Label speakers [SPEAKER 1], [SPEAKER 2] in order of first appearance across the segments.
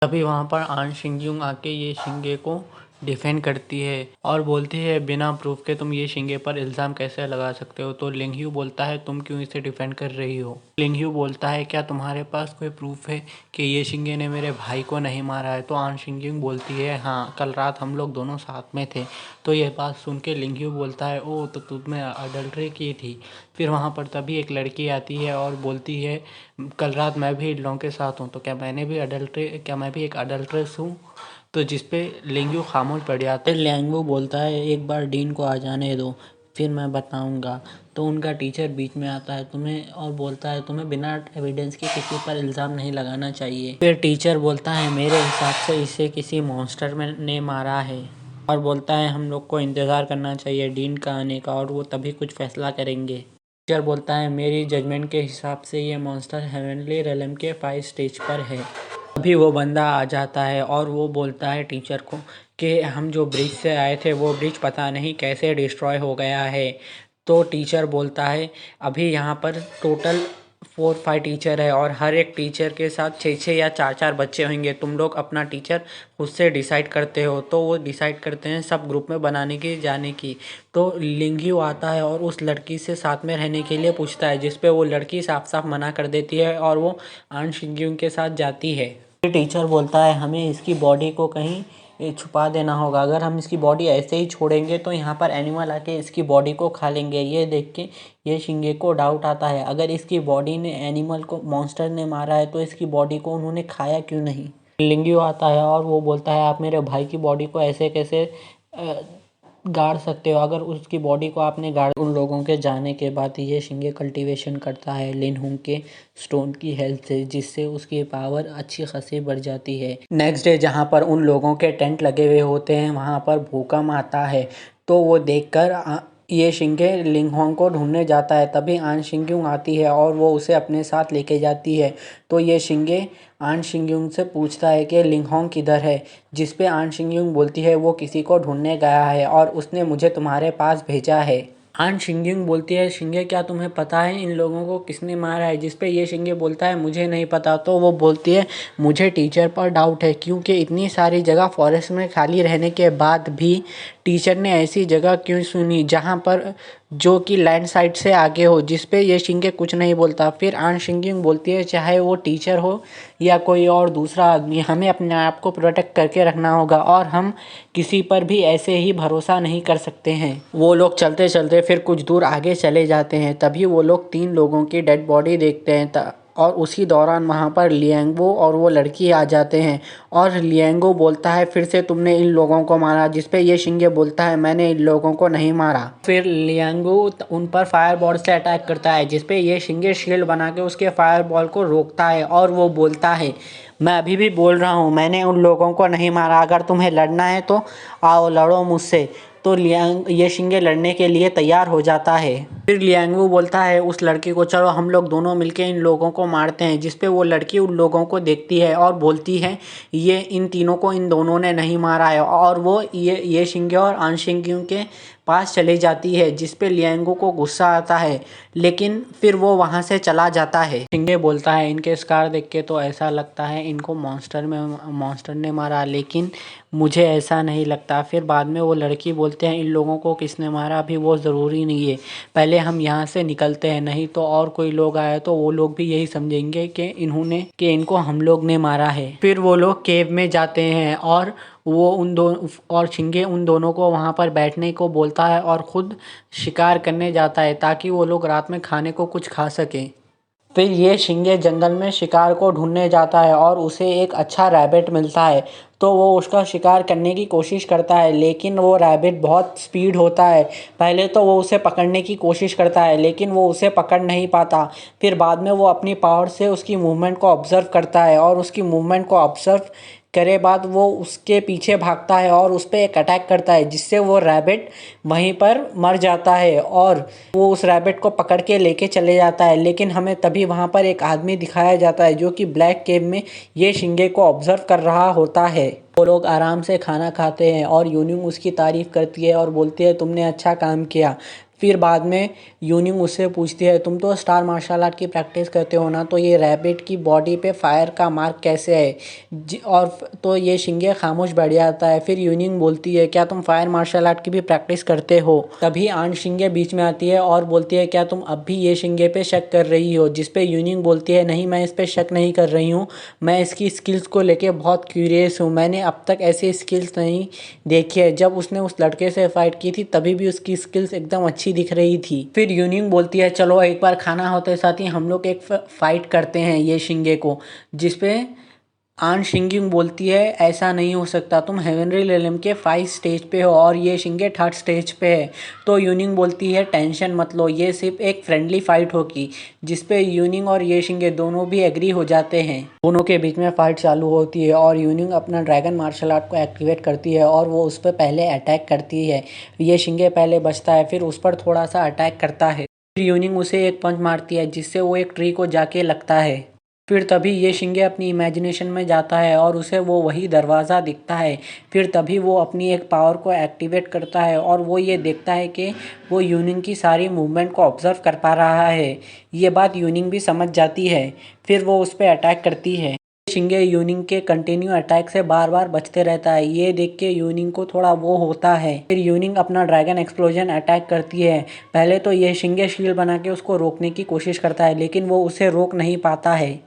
[SPEAKER 1] तभी वहाँ पर आन शिंगयूंग आके ये शिंगे को डिफेंड करती है और बोलती है बिना प्रूफ के तुम ये शिंगे पर इल्ज़ाम कैसे लगा सकते हो। तो लिंगह्यू बोलता है तुम क्यों इसे डिफेंड कर रही हो। लिंगह्यू बोलता है क्या तुम्हारे पास कोई प्रूफ है कि ये शिंगे ने मेरे भाई को नहीं मारा है। तो आन शिंगयूंग बोलती है हाँ, कल रात हम लोग दोनों साथ में थे। तो ये बात सुन के लिंगह्यू बोलता है ओ तो तुमने अडल्ट्री की थी। फिर वहाँ पर तभी एक लड़की आती है और बोलती है कल रात मैं भी इन लोगों के साथ हूँ, तो क्या मैं भी एक अडल्ट्रेस हूँ। तो जिस पे लिंगू खामोश पड़ जाता है। लिंगू बोलता है एक बार डीन को आ जाने दो फिर मैं बताऊंगा। तो उनका टीचर बीच में आता है तुम्हें और बोलता है तुम्हें बिना एविडेंस के किसी पर इल्ज़ाम नहीं लगाना चाहिए। फिर टीचर बोलता है मेरे हिसाब से इसे किसी मॉन्स्टर ने मारा है और बोलता है हम लोग को इंतज़ार करना चाहिए डीन का आने का और वो तभी कुछ फैसला करेंगे। टीचर बोलता है मेरी जजमेंट के हिसाब से ये मॉन्स्टर हेवनली रेलम के 5 स्टेज पर है। अभी वो बंदा आ जाता है और वो बोलता है टीचर को कि हम जो ब्रिज से आए थे वो ब्रिज पता नहीं कैसे डिस्ट्रॉय हो गया है। तो टीचर बोलता है अभी यहाँ पर टोटल 4-5 टीचर है और हर एक टीचर के साथ 6-6 या 4-4 बच्चे होंगे। तुम लोग अपना टीचर खुद से डिसाइड करते हो। तो वो डिसाइड करते हैं सब ग्रुप में बनाने की जाने की। तो लिंगह्यू आता है और उस लड़की से साथ में रहने के लिए पूछता है जिस पे वो लड़की साफ साफ मना कर देती है और वो आन शिंगयूंग के साथ जाती है। टीचर बोलता है हमें इसकी बॉडी को कहीं छुपा देना होगा। अगर हम इसकी बॉडी ऐसे ही छोड़ेंगे तो यहाँ पर एनिमल आके इसकी बॉडी को खा लेंगे। ये देख के ये शिंगे को डाउट आता है अगर इसकी बॉडी ने एनिमल को मॉन्स्टर ने मारा है तो इसकी बॉडी को उन्होंने खाया क्यों नहीं। लिंगू आता है और वो बोलता है आप मेरे भाई की बॉडी को ऐसे कैसे गाड़ सकते हो। अगर उसकी बॉडी को आपने गाड़ उन लोगों के जाने के बाद ये शिंगे कल्टीवेशन करता है लिनहुंग के स्टोन की हेल्प से जिससे उसकी पावर अच्छी खासी बढ़ जाती है। नेक्स्ट डे जहाँ पर उन लोगों के टेंट लगे हुए होते हैं वहाँ पर भूकंप आता है। तो वो देखकर ये शिंगे लिंगहोंग को ढूंढने जाता है। तभी आन शिंग्यूंग आती है और वो उसे अपने साथ लेके जाती है। तो ये शिंगे आन शिंग्यूंग से पूछता है कि लिंगहोंग किधर है। जिस पे आन शिंग्यूंग बोलती है वो किसी को ढूंढने गया है और उसने मुझे तुम्हारे पास भेजा है। आन शिंग्यूंग बोलती है शिंगे क्या तुम्हें पता है इन लोगों को किसने मारा है। जिस पे ये शिंगे बोलता है मुझे नहीं पता। तो वो बोलती है मुझे टीचर पर डाउट है क्योंकि इतनी सारी जगह फॉरेस्ट में खाली रहने के बाद भी टीचर ने ऐसी जगह क्यों सुनी जहाँ पर जो कि लैंड साइड से आगे हो। जिस पे ये शिंगे कुछ नहीं बोलता। फिर आन शिंगिंग बोलती है चाहे वो टीचर हो या कोई और दूसरा आदमी हमें अपने आप को प्रोटेक्ट करके रखना होगा और हम किसी पर भी ऐसे ही भरोसा नहीं कर सकते हैं। वो लोग चलते चलते फिर कुछ दूर आगे चले जाते हैं। तभी वो लोग 3 लोगों की डेड बॉडी देखते हैं और उसी दौरान वहाँ पर लियांगो और वो लड़की आ जाते हैं और लियांगो बोलता है फिर से तुमने इन लोगों को मारा। जिस पे ये शिंगे बोलता है मैंने इन लोगों को नहीं मारा। फिर लियांगो उन पर फायर बॉल से अटैक करता है जिस पे ये शिंगे शील्ड बना के उसके फायर बॉल को रोकता है और वो बोलता है मैं अभी भी बोल रहा हूँ मैंने उन लोगों को नहीं मारा। अगर तुम्हें लड़ना है तो आओ लड़ो मुझसे। तो ये शिंगे लड़ने के लिए तैयार हो जाता है। फिर लियांगू बोलता है उस लड़की को चलो हम लोग दोनों मिलके इन लोगों को मारते हैं। जिस पे वो लड़की उन लोगों को देखती है और बोलती है ये इन तीनों को इन दोनों ने नहीं मारा है और वो ये शिंगे और आन शिंगे के पास चली जाती है। जिस पे लियांगू को गुस्सा आता है लेकिन फिर वो वहाँ से चला जाता है। शिंगे बोलता है इनके स्कार देख के तो ऐसा लगता है इनको मॉन्स्टर ने मारा लेकिन मुझे ऐसा नहीं लगता। फिर बाद में वो लड़की बोलते हैं इन लोगों को किसने मारा अभी वो ज़रूरी नहीं है, पहले हम यहाँ से निकलते हैं नहीं तो और कोई लोग आए तो वो लोग भी यही समझेंगे कि इनको हम लोग ने मारा है। फिर वो लोग केव में जाते हैं और वो शिंगे उन दोनों को वहाँ पर बैठने को बोलता है और ख़ुद शिकार करने जाता है ताकि वो लोग रात में खाने को कुछ खा सकें। फिर ये शिंगे जंगल में शिकार को ढूंढने जाता है और उसे एक अच्छा रैबिट मिलता है। तो वो उसका शिकार करने की कोशिश करता है लेकिन वो रैबिट बहुत स्पीड होता है। पहले तो वो उसे पकड़ने की कोशिश करता है लेकिन वो उसे पकड़ नहीं पाता। फिर बाद में वो अपनी पावर से उसकी मूवमेंट को ऑब्ज़र्व करता है और उसकी मूवमेंट को ऑब्ज़र्व करे बाद वो उसके पीछे भागता है और उस पर एक अटैक करता है जिससे वो रैबिट वहीं पर मर जाता है और वो उस रैबिट को पकड़ के लेके चले जाता है। लेकिन हमें तभी वहाँ पर एक आदमी दिखाया जाता है जो कि ब्लैक केव में ये शिंगे को ऑब्ज़र्व कर रहा होता है। वो लोग आराम से खाना खाते हैं और यूनिंग उसकी तारीफ़ करती है और बोलती है तुमने अच्छा काम किया। फिर बाद में यूनिंग उससे पूछती है तुम तो स्टार मार्शल आर्ट की प्रैक्टिस करते हो ना, तो ये रैबिट की बॉडी पे फायर का मार्क कैसे है? और तो ये शिंगे खामोश बैठ जाता है। फिर यूनिंग बोलती है क्या तुम फायर मार्शल आर्ट की भी प्रैक्टिस करते हो? तभी आन शिंगे बीच में आती है और बोलती है क्या तुम अब भी ये शिंगे पे शक कर रही हो? जिस पे यूनिंग बोलती है नहीं, मैं इस पे शक नहीं कर रही हूँ, मैं इसकी स्किल्स को लेके बहुत क्यूरियस हूँ, मैंने अब तक ऐसी स्किल्स नहीं देखी है। जब उसने उस लड़के से फाइट की थी तभी भी उसकी स्किल्स एकदम अच्छी दिख रही थी। फिर यूनिंग बोलती है चलो एक बार खाना होते साथ ही हम लोग एक फाइट करते हैं ये शिंगे को। जिसपे आन शिंगिंग बोलती है ऐसा नहीं हो सकता, तुम हेवनरी रेलम के 5 स्टेज पे हो और ये शिंगे 3rd स्टेज पे है। तो यूनिंग बोलती है टेंशन मत लो, ये सिर्फ एक फ्रेंडली फाइट होगी। जिसपे यूनिंग और ये शिंगे दोनों भी एग्री हो जाते हैं। दोनों के बीच में फाइट चालू होती है और यूनिंग अपना ड्रैगन मार्शल आर्ट को एक्टिवेट करती है और वो उस पर पहले अटैक करती है। ये शिंगे पहले बचता है, फिर उस पर थोड़ा सा अटैक करता है। फिर यूनिंग उसे एक पंच मारती है जिससे वो एक ट्री को जाके लगता है। फिर तभी ये शिंगे अपनी इमेजिनेशन में जाता है और उसे वो वही दरवाज़ा दिखता है। फिर तभी वो अपनी एक पावर को एक्टिवेट करता है और वो ये देखता है कि वो यूनिंग की सारी मूवमेंट को ऑब्जर्व कर पा रहा है। ये बात यूनिंग भी समझ जाती है। फिर वो उस पर अटैक करती है। शिंगे यूनिंग के कंटिन्यू अटैक से बार बार बचते रहता है। ये देख के यूनिंग को थोड़ा वो होता है। फिर यूनिंग अपना ड्रैगन एक्सप्लोजन अटैक करती है। पहले तो ये शिंगे शील्ड बना के उसको रोकने की कोशिश करता है लेकिन वो उसे रोक नहीं पाता है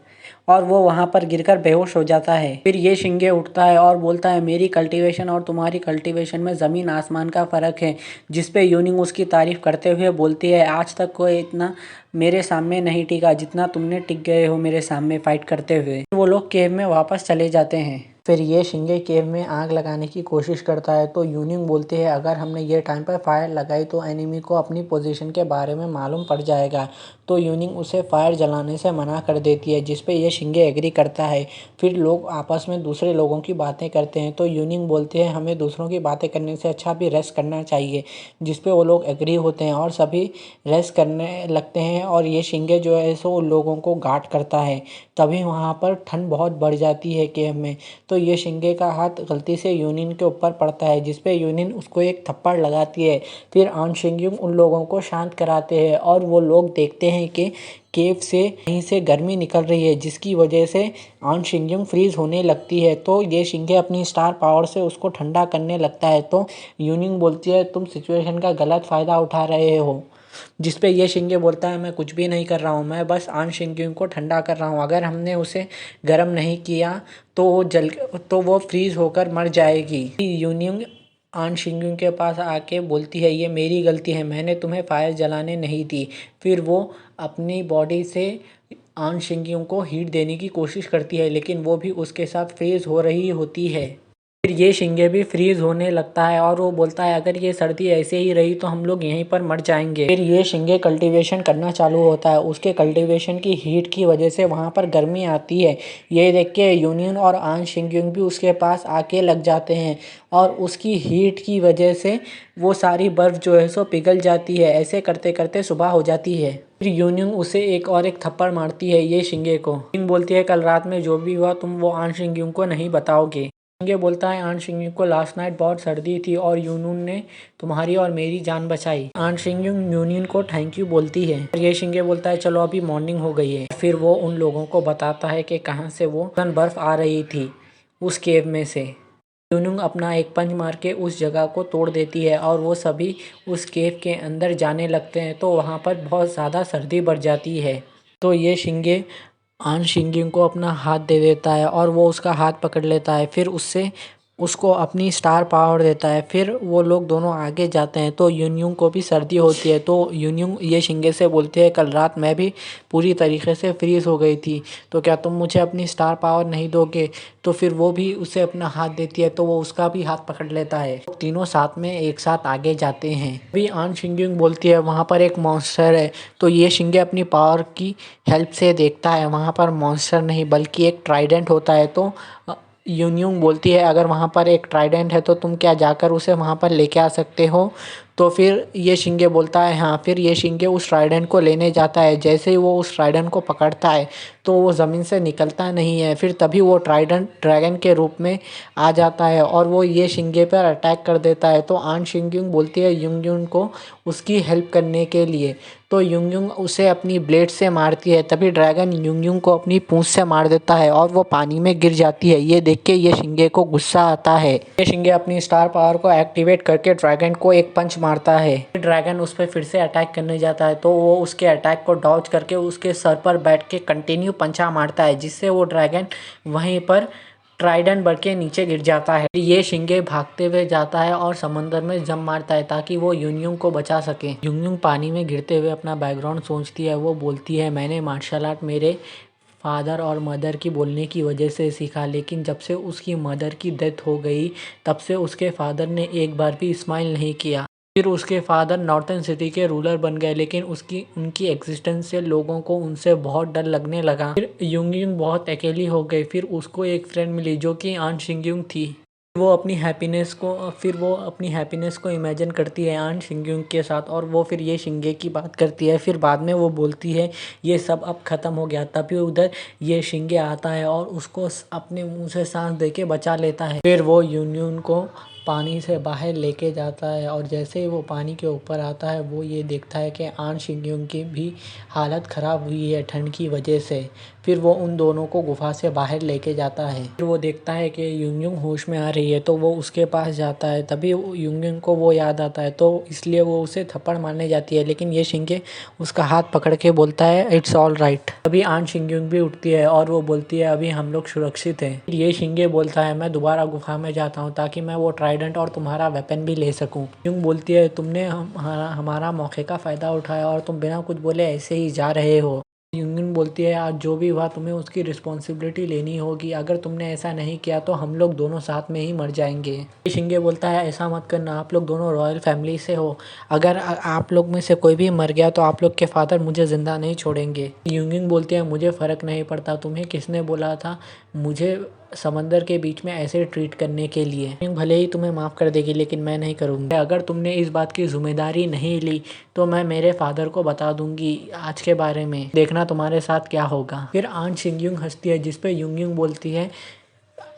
[SPEAKER 1] और वो वहाँ पर गिरकर बेहोश हो जाता है। फिर ये शिंगे उठता है और बोलता है मेरी कल्टीवेशन और तुम्हारी कल्टीवेशन में ज़मीन आसमान का फ़र्क है। जिस पे यूनिंग उसकी तारीफ़ करते हुए बोलती है आज तक कोई इतना मेरे सामने नहीं टिका जितना तुमने टिक गए हो मेरे सामने फाइट करते हुए। वो लोग केव में वापस चले जाते हैं। फिर ये शिंगे केव में आग लगाने की कोशिश करता है तो यूनिंग बोलती है अगर हमने ये टाइम पर फायर लगाई तो एनिमी को अपनी पोजीशन के बारे में मालूम पड़ जाएगा। तो यूनिंग उसे फायर जलाने से मना कर देती है जिस पे ये शिंगे एग्री करता है। फिर लोग आपस में दूसरे लोगों की बातें करते हैं तो यूनिंग बोलती है हमें दूसरों की बातें करने से अच्छा भी रेस्ट करना चाहिए। जिस पे वो लोग एग्री होते हैं और सभी रेस्ट करने लगते हैं और ये शिंगे जो है सो लोगों को गार्ड करता है। तभी वहाँ पर ठंड बहुत बढ़ जाती है केव में। तो ये शिंगे का हाथ गलती से यूनिन के ऊपर पड़ता है जिस पे यूनिन उसको एक थप्पड़ लगाती है। फिर आन शिंग्यूंग उन लोगों को शांत कराते हैं और वो लोग देखते हैं कि केव से कहीं से गर्मी निकल रही है जिसकी वजह से आन शिंग्यूंग फ्रीज होने लगती है। तो ये शिंगे अपनी स्टार पावर से उसको ठंडा करने लगता है। तो यूनिंग बोलती है तुम सिचुएशन का गलत फ़ायदा उठा रहे हो। जिस पे ये शिंगे बोलता है मैं कुछ भी नहीं कर रहा हूँ, मैं बस आन शिंग्यूंग को ठंडा कर रहा हूँ। अगर हमने उसे गर्म नहीं किया तो वो फ्रीज होकर मर जाएगी। यूनियन आन शिंग्यूंग के पास आके बोलती है ये मेरी गलती है, मैंने तुम्हें फायर जलाने नहीं दी। फिर वो अपनी बॉडी से आन शिंग्यूंग को हीट देने की कोशिश करती है लेकिन वो भी उसके साथ फ्रीज हो रही होती है। फिर ये शिंगे भी फ्रीज होने लगता है और वो बोलता है अगर ये सर्दी ऐसे ही रही तो हम लोग यहीं पर मर जाएंगे। फिर ये शिंगे कल्टीवेशन करना चालू होता है। उसके कल्टीवेशन की हीट की वजह से वहाँ पर गर्मी आती है। ये देख के यूनियन और आन शिंग्यूंग भी उसके पास आके लग जाते हैं और उसकी हीट की वजह से वो सारी बर्फ़ जो है सो पिघल जाती है। ऐसे करते करते सुबह हो जाती है। फिर यूनियन उसे एक थप्पड़ मारती है ये शिंगे को। शिंग बोलती है कल रात में जो भी हुआ तुम वो आन शिंग्यूंग को नहीं बताओगे। शिंगे बोलता है आन शिंग्यूंग को लास्ट नाइट बहुत सर्दी थी और यूनियन ने तुम्हारी और मेरी जान बचाई। आन शिंग्यूंग यूनियन को थैंक यू बोलती है और ये शिंगे बोलता है चलो अभी मॉर्निंग हो गई है। फिर वो उन लोगों को बताता है कि कहाँ से वो बर्फ़ आ रही थी उस केव में से। यूनियन अपना एक पंच मार के उस जगह को तोड़ देती है और वो सभी उस केव के अंदर जाने लगते हैं। तो वहाँ पर बहुत ज़्यादा सर्दी बढ़ जाती है। तो ये शिंगे आन शिंगिंग को अपना हाथ दे देता है और वो उसका हाथ पकड़ लेता है। फिर उससे उसको अपनी स्टार पावर देता है। फिर वो लोग दोनों आगे जाते हैं। तो यूनियन को भी सर्दी होती है। तो यूनियन ये शिंगे से बोलते हैं कल रात मैं भी पूरी तरीके से फ्रीज हो गई थी, तो क्या तुम मुझे अपनी स्टार पावर नहीं दोगे? तो फिर वो भी उसे अपना हाथ देती है तो वो उसका भी हाथ पकड़ लेता है। तीनों साथ में एक साथ आगे जाते हैं। अभी आन शिंगिंग बोलती है वहाँ पर एक मॉन्स्टर है। तो ये शिंगे अपनी पावर की हेल्प से देखता है वहाँ पर मॉन्स्टर नहीं बल्कि एक ट्राइडेंट होता है। तो यूनियन बोलती है अगर वहाँ पर एक ट्राइडेंट है तो तुम क्या जाकर उसे वहाँ पर लेके आ सकते हो? तो फिर ये शिंगे बोलता है हाँ। फिर ये शिंगे उस ट्राइडेंट को लेने जाता है। जैसे ही वो उस ट्राइडेंट को पकड़ता है तो वो ज़मीन से निकलता नहीं है। फिर तभी वो ट्राइडेंट ड्रैगन के रूप में आ जाता है और वो ये शिंगे पर अटैक कर देता है। तो आन शिंग्यूंग बोलती है युंगयुन को उसकी हेल्प करने के लिए। तो युंगयुंग उसे अपनी ब्लेड से मारती है। तभी ड्रैगन युंगयुंग को अपनी पूंछ से मार देता है और वो पानी में गिर जाती है। ये देख के ये शिंगे को गुस्सा आता है। ये शिंगे अपनी स्टार पावर को एक्टिवेट करके ड्रैगन को एक पंच मारता है। ड्रैगन उस पर फिर से अटैक करने जाता है तो वो उसके अटैक को डॉज करके उसके सर पर बैठ के कंटिन्यू पंचा मारता है, जिससे वो ड्रैगन वहीं पर ट्राइडेंट बढ़ के नीचे गिर जाता है। ये शिंगे भागते हुए जाता है और समंदर में जंप मारता है ताकि वो युंगयुंग को बचा सके। युंगयुंग पानी में गिरते हुए अपना बैकग्राउंड सोचती है। वो बोलती है, मैंने मार्शल आर्ट मेरे फादर और मदर की बोलने की वजह से सीखा, लेकिन जब से उसकी मदर की डेथ हो गई तब से उसके फादर ने एक बार भी स्माइल नहीं किया। फिर उसके फादर नॉर्थन सिटी के रूलर बन गए, लेकिन उनकी एग्जिस्टेंस से लोगों को उनसे बहुत डर लगने लगा। फिर युंगयुंग बहुत अकेली हो गई। फिर उसको एक फ्रेंड मिली जो कि आन शिंगयुंग थी। फिर वो अपनी हैप्पीनेस को इमेजिन करती है आन शिंगयुंग के साथ और वो फिर ये शिंगे की बात करती है। फिर बाद में वो बोलती है ये सब अब ख़त्म हो गया। तभी उधर ये शिंगे आता है और उसको अपने मुंह से सांस दे के बचा लेता है। फिर वो युंगयुंग को पानी से बाहर लेके जाता है और जैसे ही वो पानी के ऊपर आता है वो ये देखता है कि आन शिंगयुंग की भी हालत ख़राब हुई है ठंड की वजह से। फिर वो उन दोनों को गुफा से बाहर लेके जाता है। फिर वो देखता है कि युंगयुंग होश में आ रही है तो वो उसके पास जाता है। तभी युंगयुंग को वो याद आता है तो इसलिए वो उसे थप्पड़ मारने जाती है, लेकिन ये शिंगे उसका हाथ पकड़ के बोलता है इट्स ऑल राइट। तभी आन शिंगयुंग भी उठती है और वो बोलती है अभी हम लोग सुरक्षित हैं। ये शिंगे बोलता है मैं दोबारा गुफा में जाता हूँ ताकि मैं वो ट्राइडेंट और तुम्हारा वेपन भी ले सकूँ। युंग बोलती है तुमने हमारा मौके का फ़ायदा उठाया और तुम बिना कुछ बोले ऐसे ही जा रहे हो। युंगयुन बोलती है आज जो भी हुआ तुम्हें उसकी रिस्पॉन्सिबिलिटी लेनी होगी। अगर तुमने ऐसा नहीं किया तो हम लोग दोनों साथ में ही मर जाएंगे। शिंगे बोलता है ऐसा मत करना, आप लोग दोनों रॉयल फैमिली से हो। अगर आप लोग में से कोई भी मर गया तो आप लोग के फादर मुझे ज़िंदा नहीं छोड़ेंगे। युंगयुन बोलती है मुझे फ़र्क नहीं पड़ता, तुम्हें किसने बोला था मुझे समंदर के बीच में ऐसे ट्रीट करने के लिए। भले ही तुम्हें माफ़ कर देगी लेकिन मैं नहीं करूँगी। अगर तुमने इस बात की जिम्मेदारी नहीं ली तो मैं मेरे फादर को बता दूंगी आज के बारे में, देखना तुम्हारे साथ क्या होगा। फिर आन शिंगयुंग हंसती है जिस पे युंगयुंग बोलती है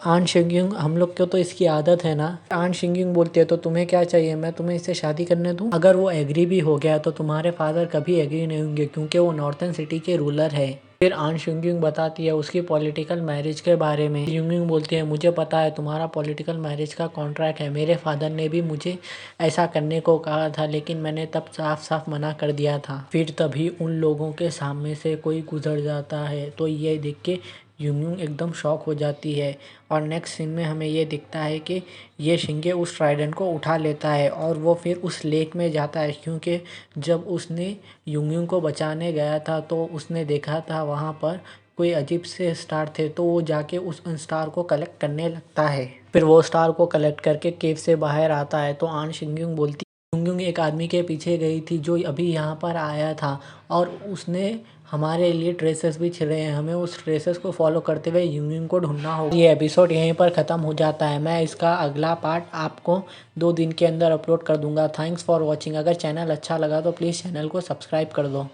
[SPEAKER 1] आन शिंगयुंग हम लोग को तो इसकी आदत है ना। आन शिंगयुंग बोलती है तो तुम्हें क्या चाहिए, मैं तुम्हें इससे शादी करने दूं। अगर वो एग्री भी हो गया तो तुम्हारे फादर कभी एग्री नहीं होंगे क्योंकि वो नॉर्थन सिटी के रूलर है। फिर आन शिंगयुंग बताती है उसकी पॉलिटिकल मैरिज के बारे में। युंगयुंग बोलती है मुझे पता है तुम्हारा पॉलिटिकल मैरिज का कॉन्ट्रैक्ट है, मेरे फादर ने भी मुझे ऐसा करने को कहा था लेकिन मैंने तब साफ साफ मना कर दिया था। फिर तभी उन लोगों के सामने से कोई गुजर जाता है तो ये देख के युंगयुंग एकदम शॉक हो जाती है और नेक्स्ट सीन में हमें ये दिखता है कि ये शिंगे उस ट्राइडेंट को उठा लेता है और वो फिर उस लेक में जाता है क्योंकि जब उसने युंगयुंग को बचाने गया था तो उसने देखा था वहाँ पर कोई अजीब से स्टार थे तो वो जाके उस स्टार को कलेक्ट करने लगता है। फिर वो स्टार को कलेक्ट करके केव से बाहर आता है तो आन शिंगयुंग बोलती युंगयुंग एक आदमी के पीछे गई थी जो अभी यहाँ पर आया था और उसने हमारे लिए ट्रेसेस भी छिड़े हैं, हमें उस ट्रेसेस को फॉलो करते हुए युंगयुंग को ढूंढना होगा। ये एपिसोड यहीं पर ख़त्म हो जाता है। मैं इसका अगला पार्ट आपको 2 दिन के अंदर अपलोड कर दूंगा। Thanks for watching. अगर चैनल अच्छा लगा तो प्लीज़ चैनल को सब्सक्राइब कर दो।